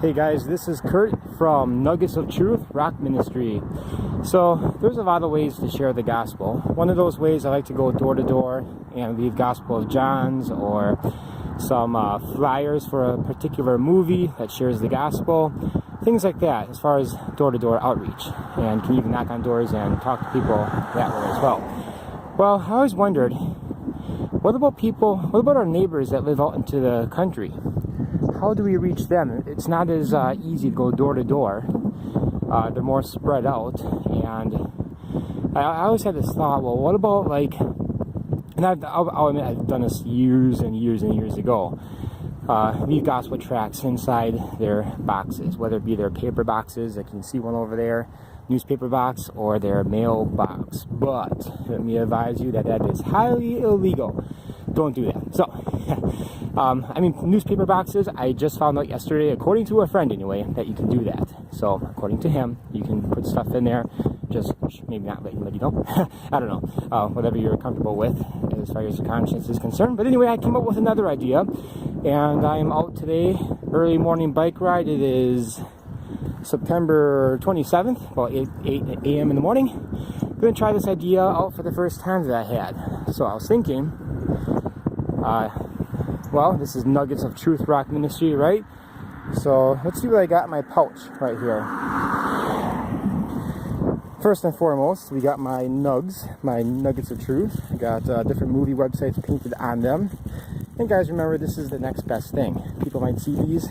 Hey guys, this is Kurt from Nuggets of Truth Rock Ministry. So there's a lot of ways to share the gospel. One of those ways, I like to go door to door and leave Gospel of John's or some flyers for a particular movie that shares the gospel, things like that, as far as door to door outreach, and can even knock on doors and talk to people that way as well. Well, I always wondered, what about our neighbors that live out into the country? How do we reach them? It's not as easy to go door to door. They're more spread out, and I always had this thought, well, what about and I'll admit I've done this years and years and years ago, leave gospel tracts inside their boxes, whether it be their paper boxes, like you can see one over there, newspaper box, or their mail box. But let me advise you that is highly illegal. Don't do that. So, newspaper boxes, I just found out yesterday, according to a friend anyway, that you can do that. So, according to him, you can put stuff in there, just maybe not let anybody know. I don't know, whatever you're comfortable with as far as your conscience is concerned. But anyway, I came up with another idea, and I am out today, early morning bike ride. It is September 27th, about 8 a.m. in the morning. I'm going to try this idea out for the first time that I had. So I was thinking, well, this is Nuggets of Truth Rock Ministry, right? So let's see what I got in my pouch right here. First and foremost, we got my Nuggets of Truth. I got different movie websites painted on them. And guys, remember, this is the next best thing. People might see these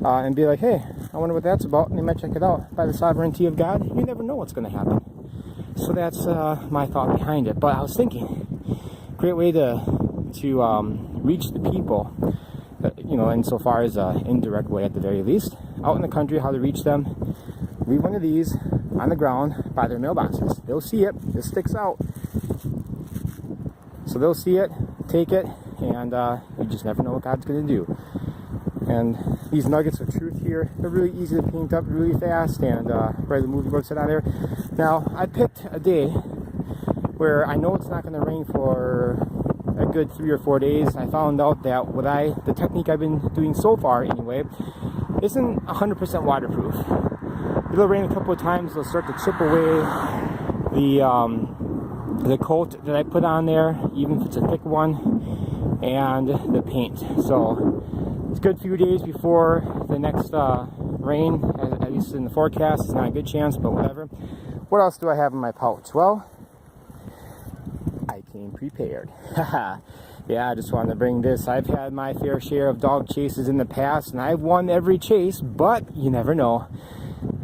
and be like, hey, I wonder what that's about, and they might check it out. By the sovereignty of God, you never know what's going to happen. So that's my thought behind it. But I was thinking, great way to reach the people, insofar as an indirect way at the very least, out in the country, how to reach them. Leave one of these on the ground by their mailboxes. They'll see it. This sticks out. So they'll see it, take it, and you just never know what God's going to do. And these Nuggets of Truth here, they're really easy to paint up really fast and write the movie books on there. Now, I picked a day where I know it's not going to rain for a good 3 or 4 days. I found out that the technique I've been doing so far anyway, isn't 100% waterproof. It'll rain a couple of times, it'll start to chip away the coat that I put on there, even if it's a thick one, and the paint. So it's a good few days before the next rain, at least in the forecast. It's not a good chance, but whatever. What else do I have in my pouch? Well, I came prepared. Yeah, I just wanted to bring this. I've had my fair share of dog chases in the past, and I've won every chase, but you never know.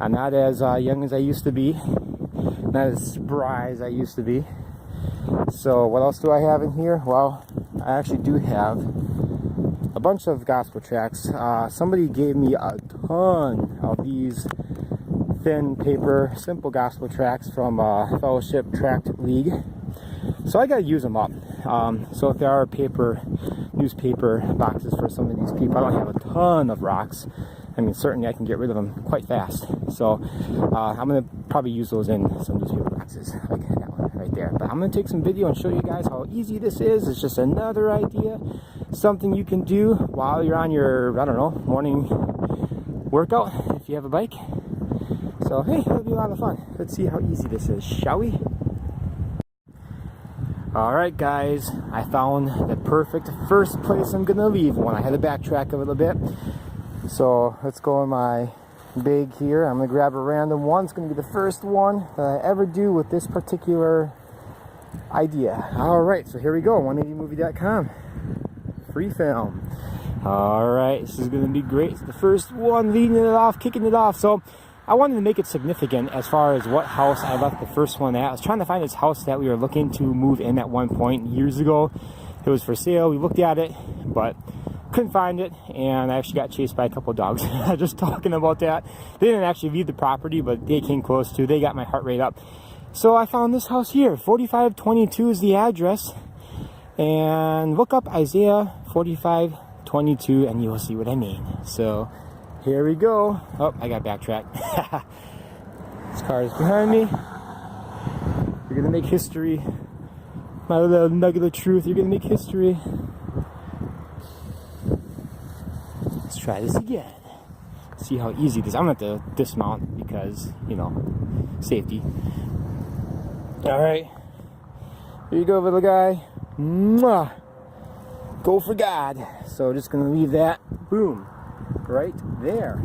I'm not as young as I used to be, not as spry as I used to be. So what else do I have in here? Well, I actually do have a bunch of gospel tracts. Somebody gave me a ton of these thin paper, simple gospel tracts from Fellowship Tract League. So I gotta use them up. So if there are newspaper boxes for some of these people, I don't have a ton of rocks. I mean, certainly I can get rid of them quite fast. So I'm gonna probably use those in some newspaper boxes, like that one right there. But I'm gonna take some video and show you guys how easy this is. It's just another idea, something you can do while you're on your, I don't know, morning workout if you have a bike. So hey, it'll be a lot of fun. Let's see how easy this is, shall we? Alright guys, I found the perfect first place I'm gonna leave one. I had to backtrack a little bit. So let's go in my bag here. I'm gonna grab a random one. It's gonna be the first one that I ever do with this particular idea. Alright, so here we go, 180movie.com. Free film. Alright, this is gonna be great. It's the first one, leading it off, kicking it off. So I wanted to make it significant as far as what house I left the first one at. I was trying to find this house that we were looking to move in at one point years ago. It was for sale. We looked at it, but couldn't find it, and I actually got chased by a couple of dogs. Just talking about that. They didn't actually leave the property, but they came close to. They got my heart rate up. So I found this house here. 4522 is the address. And look up Isaiah 45:22, and you'll see what I mean. So here we go. Oh, I got backtracked. This car is behind me. You're gonna make history. My little nugget of truth. You're gonna make history. Let's try this again. see how easy it is. I'm gonna have to dismount because, you know, safety. All right, here you go, little guy. Mwah. Go for God. So just gonna leave that, boom, right there.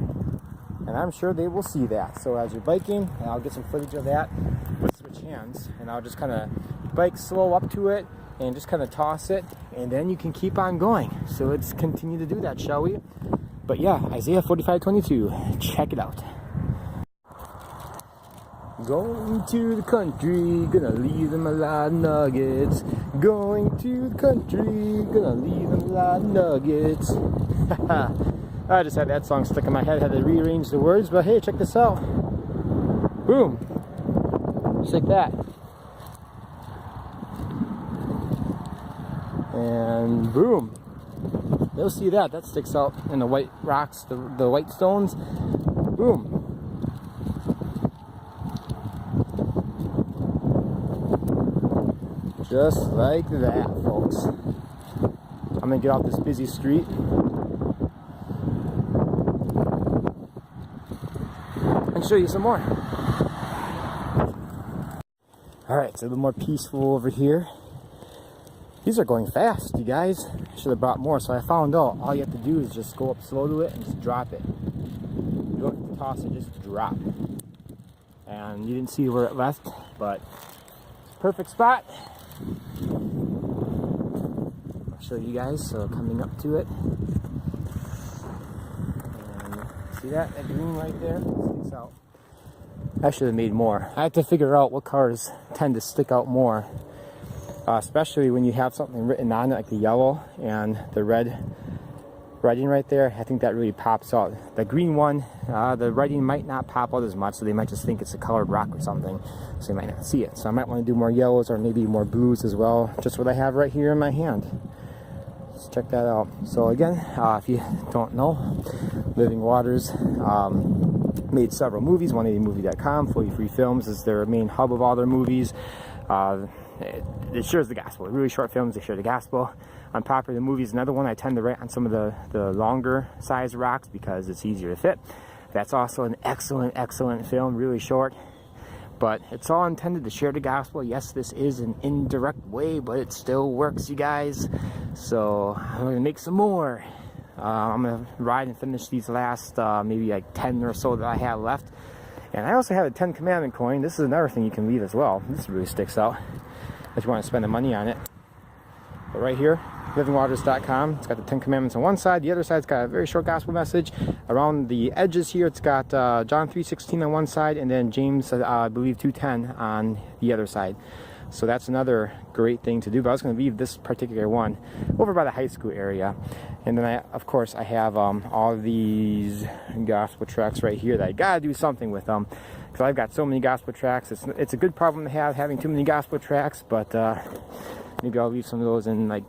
And I'm sure they will see that. So as you're biking, and I'll get some footage of that, let's switch hands, and I'll just kind of bike slow up to it and just kind of toss it, and then you can keep on going. So let's continue to do that, shall we? But yeah, Isaiah 45:22, check it out. Going to the country, gonna leave them a lot of nuggets. Going to the country, gonna leave them a lot of nuggets. I just had that song stuck in my head, had to rearrange the words, but hey, check this out. Boom. Just like that. And boom. You'll see that. That sticks out in the white rocks, the white stones. Boom. Just like that, folks. I'm gonna get off this busy street. And show you some more. Alright, it's a little more peaceful over here. These are going fast, you guys. I should have brought more. So I found out all you have to do is just go up slow to it and just drop it. You don't have to toss it, just drop. And you didn't see where it left, but perfect spot. I'll show you guys. So coming up to it. See that green right there? Sticks out. I should have made more. I have to figure out what cars tend to stick out more, especially when you have something written on it, like the yellow and the red writing right there. I think that really pops out. The green one, the writing might not pop out as much, so they might just think it's a colored rock or something, so they might not see it. So I might want to do more yellows or maybe more blues as well, just what I have right here in my hand. Let's check that out. So again, if you don't know, Living Waters made several movies. 180movie.com, Fully Free Films is their main hub of all their movies. It shares the gospel. Really short films, they share the gospel. Unpopular Movies, another one I tend to write on some of the longer size rocks because it's easier to fit. That's also an excellent film, really short. But it's all intended to share the gospel. Yes, this is an indirect way, but it still works, you guys. So I'm gonna make some more. I'm gonna ride and finish these last maybe like 10 or so that I have left. And I also have a 10 Commandment coin. This is another thing you can leave as well. This really sticks out if you want to spend the money on it. But right here, livingwaters.com. It's got the 10 Commandments on one side. The other side's got a very short gospel message. Around the edges here, it's got John 3:16 on one side, and then James, I believe, 2:10 on the other side. So that's another great thing to do. But I was going to leave this particular one over by the high school area. And then, of course, I have all of these gospel tracts right here that I got to do something with them. Because I've got so many gospel tracts. It's a good problem to have, having too many gospel tracts. But maybe I'll leave some of those in like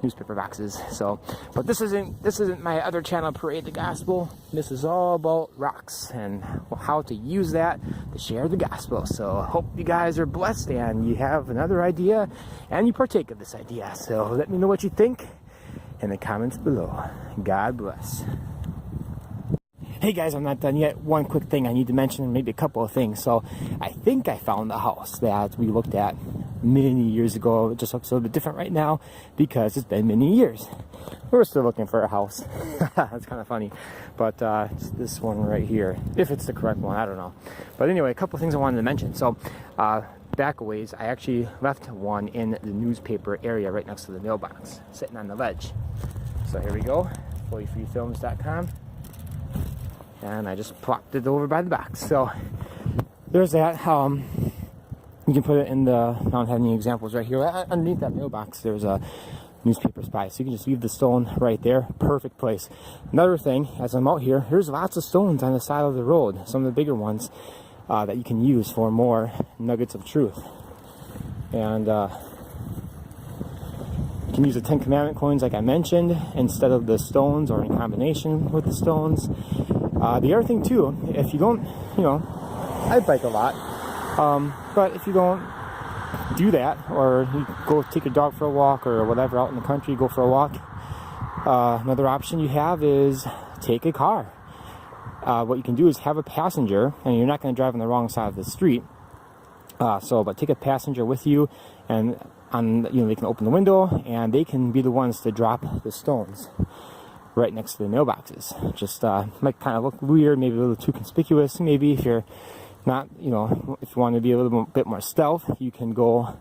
newspaper boxes. So, but this isn't my other channel, Parade the Gospel. This is all about rocks and how to use that to share the gospel. So I hope you guys are blessed and you have another idea and you partake of this idea. So let me know what you think in the comments below. God bless. Hey guys, I'm not done yet. One quick thing I need to mention, maybe a couple of things. So I think I found the house that we looked at many years ago. It just looks a little bit different right now because it's been many years. We're still looking for a house. That's kind of funny. But it's this one right here. If it's the correct one, I don't know. But anyway, a couple of things I wanted to mention. So back a ways, I actually left one in the newspaper area right next to the mailbox, sitting on the ledge. So here we go, fullyfreefilms.com. And I just plopped it over by the box. So there's that. You can put it in I don't have any examples right here. Underneath that mailbox, there's a newspaper spy. So you can just leave the stone right there. Perfect place. Another thing, as I'm out here, there's lots of stones on the side of the road. Some of the bigger ones that you can use for more nuggets of truth. And you can use the 10 Commandment coins like I mentioned instead of the stones or in combination with the stones. The other thing too, if you don't, I bike a lot, but if you don't do that, or you go take your dog for a walk or whatever out in the country, go for a walk, another option you have is take a car. what you can do is have a passenger, and you're not going to drive on the wrong side of the street. But take a passenger with you, and they can open the window, and they can be the ones to drop the stones right next to the mailboxes. Just might kind of look weird, maybe a little too conspicuous. Maybe if you're not, if you want to be a little bit more stealth, you can go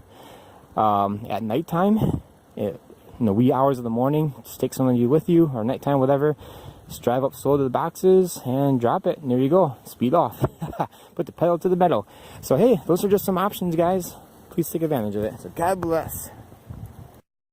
at nighttime, in the wee hours of the morning. Just take someone with you, or nighttime, whatever. Just drive up slow to the boxes and drop it, and there you go. Speed off. Put the pedal to the metal. So hey, those are just some options, guys. Please take advantage of it. So God bless.